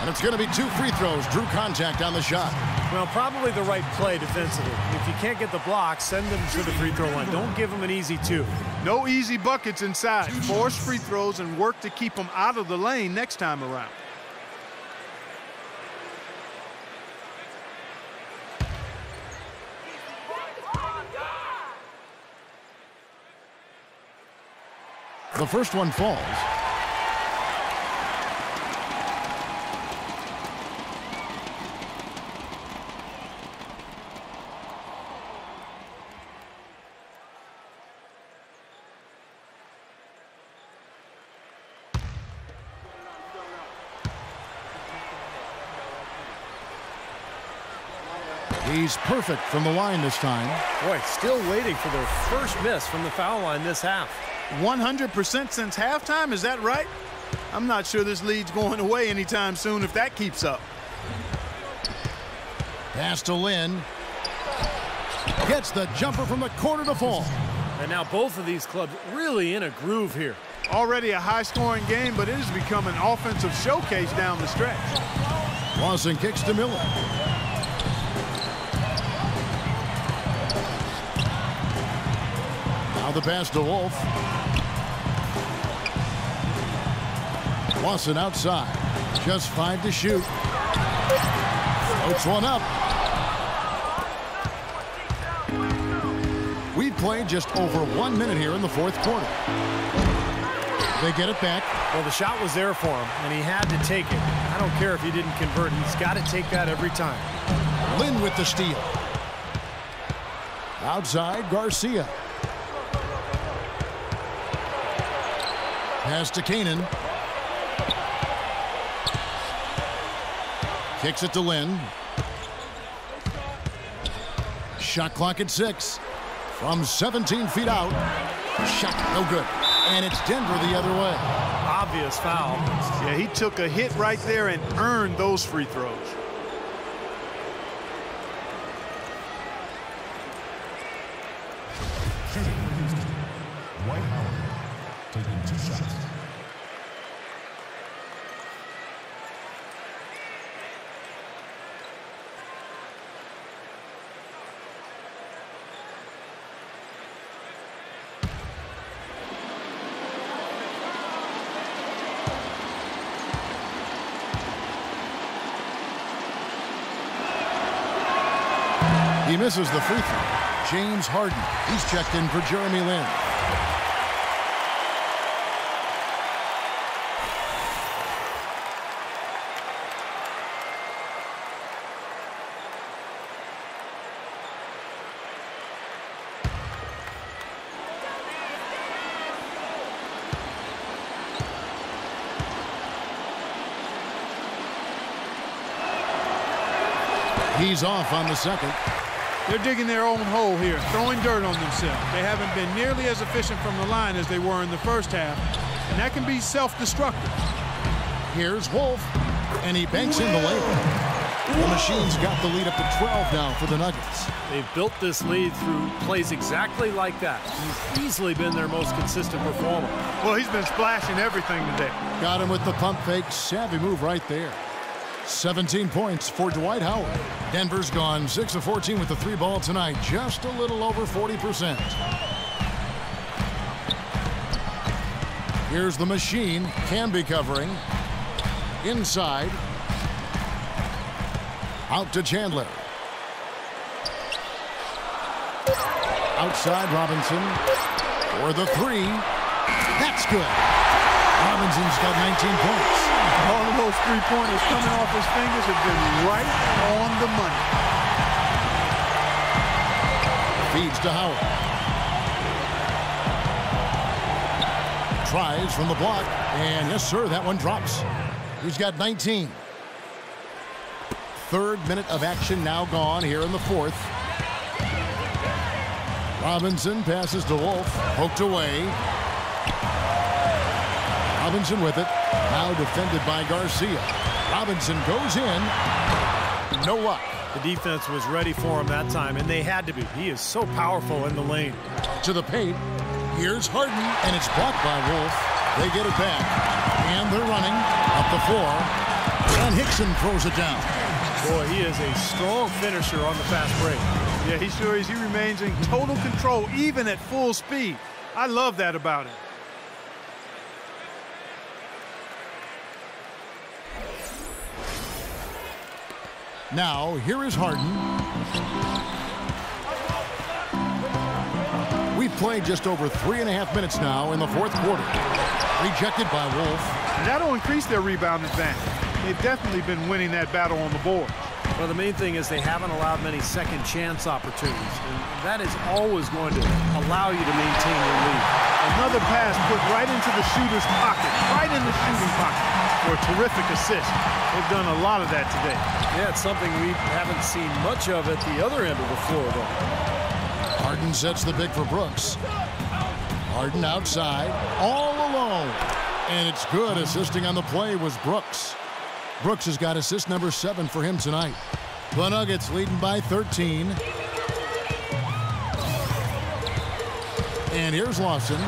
And it's going to be 2 free throws. Drew contact on the shot. Well, probably the right play defensively. If you can't get the block, send them to the free throw line. Don't give them an easy 2. No easy buckets inside. Force free throws and work to keep them out of the lane next time around. The first one falls. He's perfect from the line this time. Boy, still waiting for their first miss from the foul line this half. 100% since halftime, is that right? I'm not sure this lead's going away anytime soon if that keeps up. Pass to Lynn. Gets the jumper from the corner to fall. And now both of these clubs really in a groove here. Already a high-scoring game, but it has become an offensive showcase down the stretch. Lawson kicks to Miller. Now the pass to Wolf. Lawson outside. Just 5 to shoot. Floats one up. We played just over 1 minute here in the 4th quarter. They get it back. Well, the shot was there for him, and he had to take it. I don't care if he didn't convert. He's got to take that every time. Lynn with the steal. Outside, Garcia. Pass to Kanan. Kicks it to Lynn. Shot clock at 6. From 17 feet out. Shot no good. And it's Denver the other way. Obvious foul. Yeah, he took a hit right there and earned those free throws. Dwight Howard taking 2 shots. He misses the free throw. James Harden. He's checked in for Jeremy Lin. He's off on the second. They're digging their own hole here, throwing dirt on themselves. They haven't been nearly as efficient from the line as they were in the first half, and that can be self-destructive. Here's Wolf, and he banks in the layup. The Machine's got the lead up to 12 now for the Nuggets. They've built this lead through plays exactly like that. He's easily been their most consistent performer. Well, he's been splashing everything today. Got him with the pump fake. Savvy move right there. 17 points for Dwight Howard. Denver's gone 6 of 14 with the 3-ball tonight. Just a little over 40%. Here's the Machine. Can be covering. Inside. Out to Chandler. Outside Robinson for the 3. That's good. Robinson's got 19 points. All of those three-pointers coming off his fingers have been right on the money. Feeds to Howard. Tries from the block. And yes, sir, that one drops. He's got 19. Third minute of action now gone here in the fourth. Robinson passes to Wolf. Poked away. Robinson with it. Now defended by Garcia. Robinson goes in. No luck. The defense was ready for him that time, and they had to be. He is so powerful in the lane. To the paint. Here's Harden, and it's blocked by Wolf. They get it back, and they're running up the floor. And Hickson throws it down. Boy, he is a strong finisher on the fast break. Yeah, he sure is. He remains in total control, even at full speed. I love that about him. Now, here is Harden. We've played just over 3.5 minutes now in the fourth quarter. Rejected by Wolf. And that'll increase their rebound advantage. They've definitely been winning that battle on the board. Well, the main thing is they haven't allowed many second chance opportunities. And that is always going to allow you to maintain your lead. Another pass put right into the shooter's pocket, right in the shooting pocket for a terrific assist. They've done a lot of that today. Yeah, it's something we haven't seen much of at the other end of the floor, though. Harden sets the big for Brooks. Harden outside, all alone. And it's good. Assisting on the play was Brooks. Brooks has got assist number 7 for him tonight. The Nuggets leading by 13. And here's Lawson.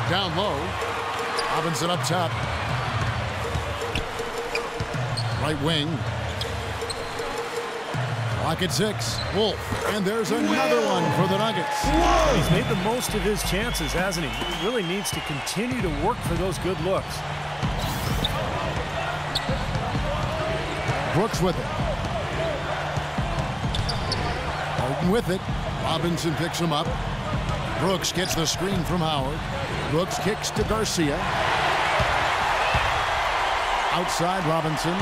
Down low. Robinson up top. Right wing. Clock at 6. Wolf. And there's another one for the Nuggets. He's made the most of his chances, hasn't he? He really needs to continue to work for those good looks. Brooks with it. Harden with it. Robinson picks him up. Brooks gets the screen from Howard. Brooks kicks to Garcia. Outside Robinson.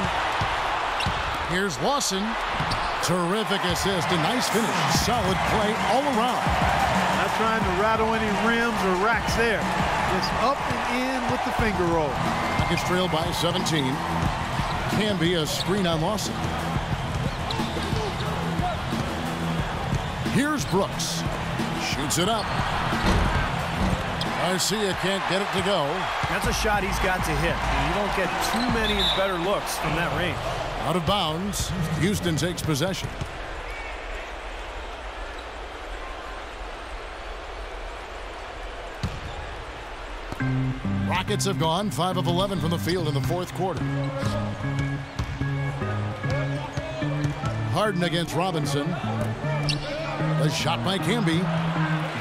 Here's Lawson. Terrific assist. A nice finish. Solid play all around. Not trying to rattle any rims or racks there. Just up and in with the finger roll. Nuggets trail by 17. Can be a screen on Lawson. Here's Brooks. Shoots it up. Garcia can't get it to go. That's a shot he's got to hit. You don't get too many better looks from that range. Out of bounds. Houston takes possession. Rockets have gone 5 of 11 from the field in the fourth quarter. Harden against Robinson. The shot by Camby.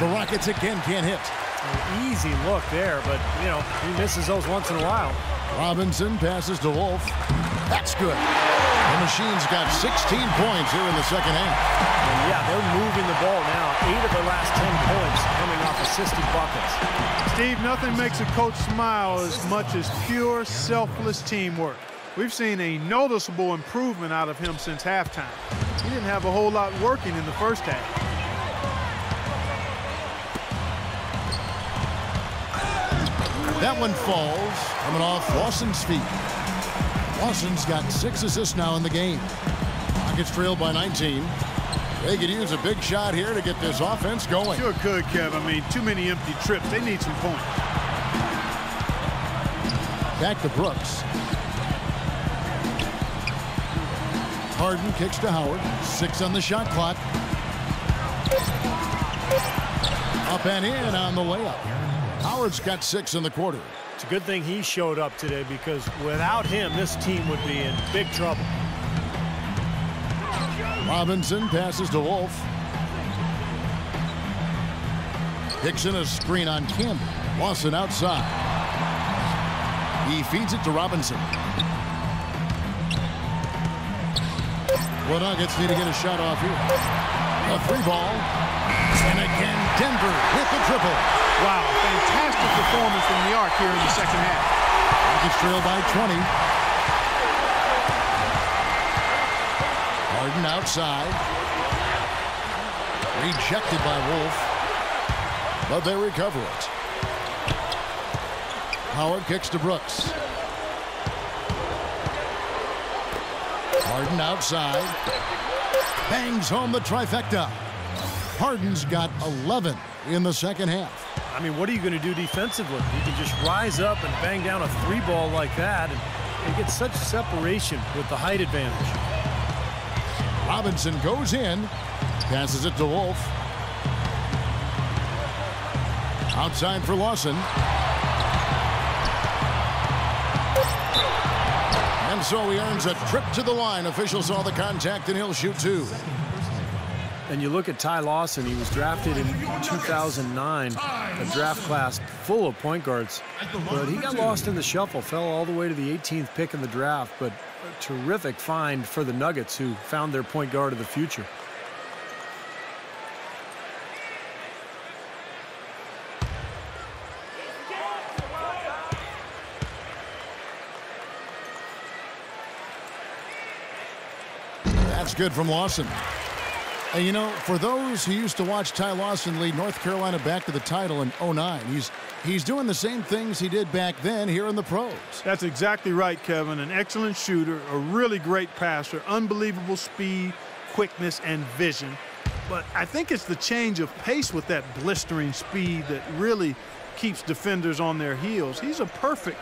The Rockets again can't hit. An easy look there, but, you know, he misses those once in a while. Robinson passes to Wolf. That's good. The Machine's got 16 points here in the second half. And yeah, they're moving the ball now. 8 of their last 10 points coming off assisted buckets. Steve, nothing makes a coach smile as much as pure, selfless teamwork. We've seen a noticeable improvement out of him since halftime. He didn't have a whole lot working in the first half. That one falls, coming off Lawson's feet. Lawson's got 6 assists now in the game. Rockets trailed by 19. They could use a big shot here to get this offense going. Sure could, Kev. I mean, too many empty trips. They need some points. Back to Brooks. Harden kicks to Howard. 6 on the shot clock. Up and in on the layup. Howard's got 6 in the quarter. It's a good thing he showed up today, because without him, this team would be in big trouble. Robinson passes to Wolf. Hickson a screen on Campbell. Lawson outside. He feeds it to Robinson. The Nuggets need to get a shot off here. A 3-ball. And again, Denver with the triple. Wow, fantastic performance from the arc here in the second half. Nuggets trail by 20. Harden outside. Rejected by Wolf. But they recover it. Howard kicks to Brooks. Harden outside. Bangs home the trifecta. Harden's got 11 in the second half. I mean, what are you going to do defensively? You can just rise up and bang down a 3-ball like that and get such separation with the height advantage. Robinson goes in. Passes it to Wolf. Outside for Lawson. And so he earns a trip to the line. Officials saw the contact and he'll shoot 2. And you look at Ty Lawson, he was drafted in 2009, a draft class full of point guards. But he got lost in the shuffle, fell all the way to the 18th pick in the draft. But a terrific find for the Nuggets, who found their point guard of the future. That's good from Lawson. And you know, for those who used to watch Ty Lawson lead North Carolina back to the title in 09, he's doing the same things he did back then here in the pros. That's exactly right, Kevin. An excellent shooter, a really great passer, unbelievable speed, quickness, and vision. But I think it's the change of pace with that blistering speed that really keeps defenders on their heels. He's a perfect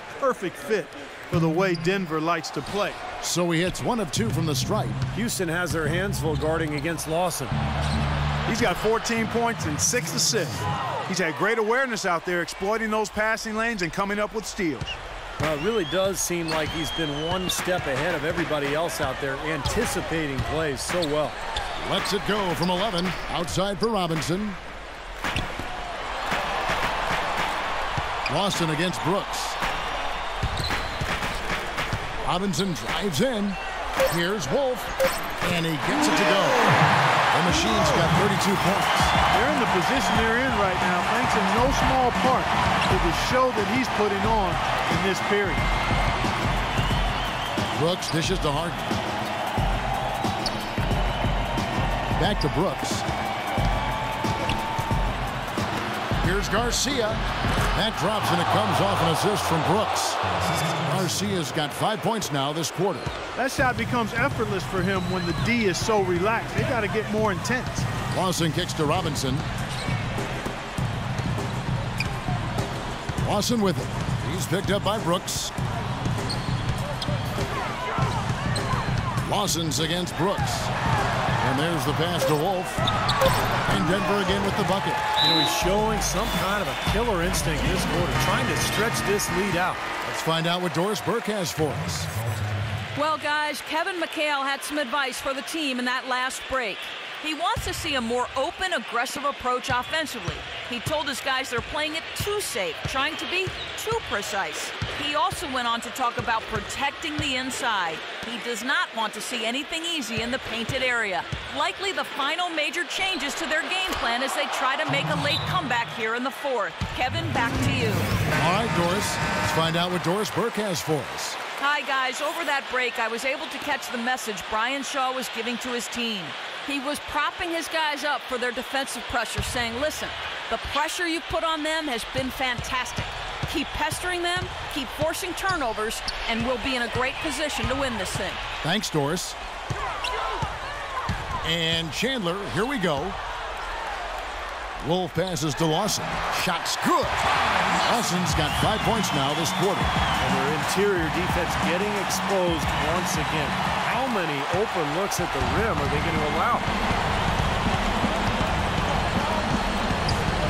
fit for the way Denver likes to play. So he hits 1 of 2 from the stripe. Houston has their hands full guarding against Lawson. He's got 14 points and 6 assists. He's had great awareness out there, exploiting those passing lanes and coming up with steals. Well, it really does seem like he's been one step ahead of everybody else out there, anticipating plays so well. Lets it go from 11. Outside for Robinson. Lawson against Brooks. Robinson drives in. Here's Wolf. And he gets it to go. The Machine's got 32 points. They're in the position they're in right now, thanks in no small part to the show that he's putting on in this period. Brooks dishes to Harden. Back to Brooks. Here's Garcia. That drops and it comes off an assist from Brooks. Garcia's got 5 points now this quarter. That shot becomes effortless for him when the D is so relaxed. They got to get more intense. Lawson kicks to Robinson. Lawson with it. He's picked up by Brooks. Lawson's against Brooks. And there's the pass to Wolf. And Denver again with the bucket. You know, he's showing some kind of a killer instinct this quarter, trying to stretch this lead out. Let's find out what Doris Burke has for us. Well, guys, Kevin McHale had some advice for the team in that last break. He wants to see a more open, aggressive approach offensively. He told his guys they're playing it too safe, trying to be too precise. He also went on to talk about protecting the inside. He does not want to see anything easy in the painted area. Likely the final major changes to their game plan as they try to make a late comeback here in the fourth. Kevin, back to you. All right, Doris. Let's find out what Doris Burke has for us. Hi, guys. Over that break, I was able to catch the message Brian Shaw was giving to his team. He was propping his guys up for their defensive pressure, saying, listen, the pressure you put on them has been fantastic. Keep pestering them, keep forcing turnovers, and we'll be in a great position to win this thing. Thanks, Doris. And Chandler, here we go. Wolf passes to Lawson. Shot's good. Lawson's got 5 points now this quarter. And their interior defense getting exposed once again. How many open looks at the rim are they going to allow?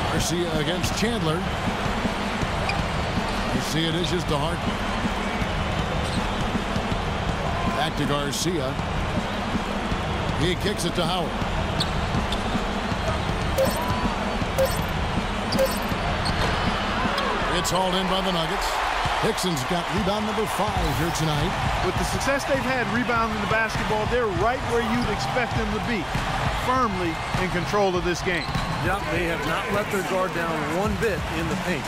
Garcia against Chandler. Garcia dishes to Hart. Back to Garcia. He kicks it to Howard. It's hauled in by the Nuggets. Dixon's got rebound number 5 here tonight. With the success they've had rebounding the basketball, they're right where you'd expect them to be, firmly in control of this game. Yep, they have not let their guard down one bit in the paint.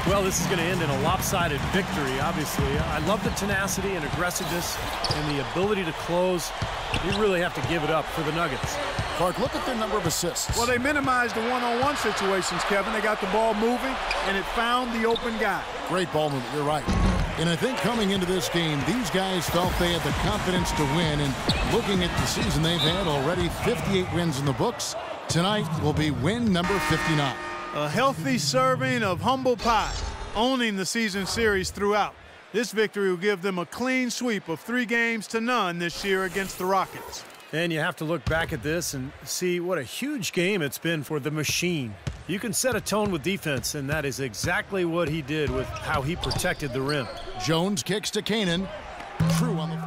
Well, this is going to end in a lopsided victory, obviously. I love the tenacity and aggressiveness and the ability to close. You really have to give it up for the Nuggets. Clark, look at their number of assists. Well, they minimized the one-on-one situations, Kevin. They got the ball moving, and it found the open guy. Great ball movement, you're right. And I think coming into this game, these guys felt they had the confidence to win. And looking at the season they've had, already 58 wins in the books. Tonight will be win number 59. A healthy serving of humble pie, owning the season series throughout. This victory will give them a clean sweep of 3-0 this year against the Rockets. And you have to look back at this and see what a huge game it's been for the machine. You can set a tone with defense, and that is exactly what he did with how he protected the rim. Jones kicks to Kanan. True on the...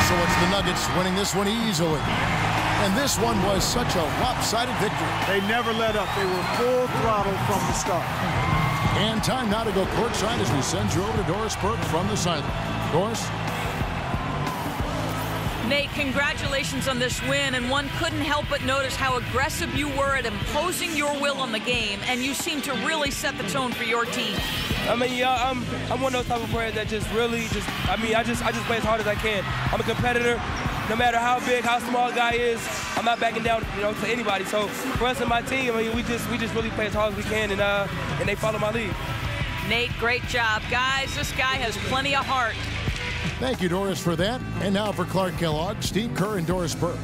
So it's the Nuggets winning this one easily. And this one was such a lopsided victory. They never let up. They were full throttle from the start. And time now to go courtside as we send you over to Doris Burke from the sideline. Doris? Nate, congratulations on this win, and one couldn't help but notice how aggressive you were at imposing your will on the game, and you seem to really set the tone for your team. I mean, yeah, I'm one of those type of players that just really I just play as hard as I can. I'm a competitor. No matter how big, how small a guy is, I'm not backing down, to anybody. So for us and my team, I mean, we just really play as hard as we can, and they follow my lead. Nate, great job. Guys, this guy has plenty of heart. Thank you, Doris, for that. And now for Clark Kellogg, Steve Kerr, and Doris Burke.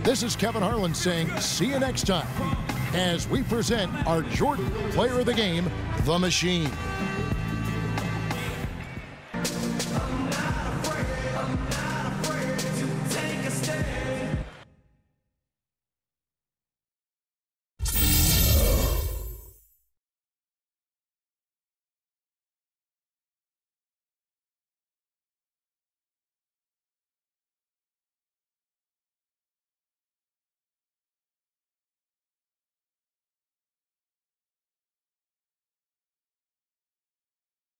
This is Kevin Harlan saying see you next time as we present our Jordan Player of the Game, The Machine.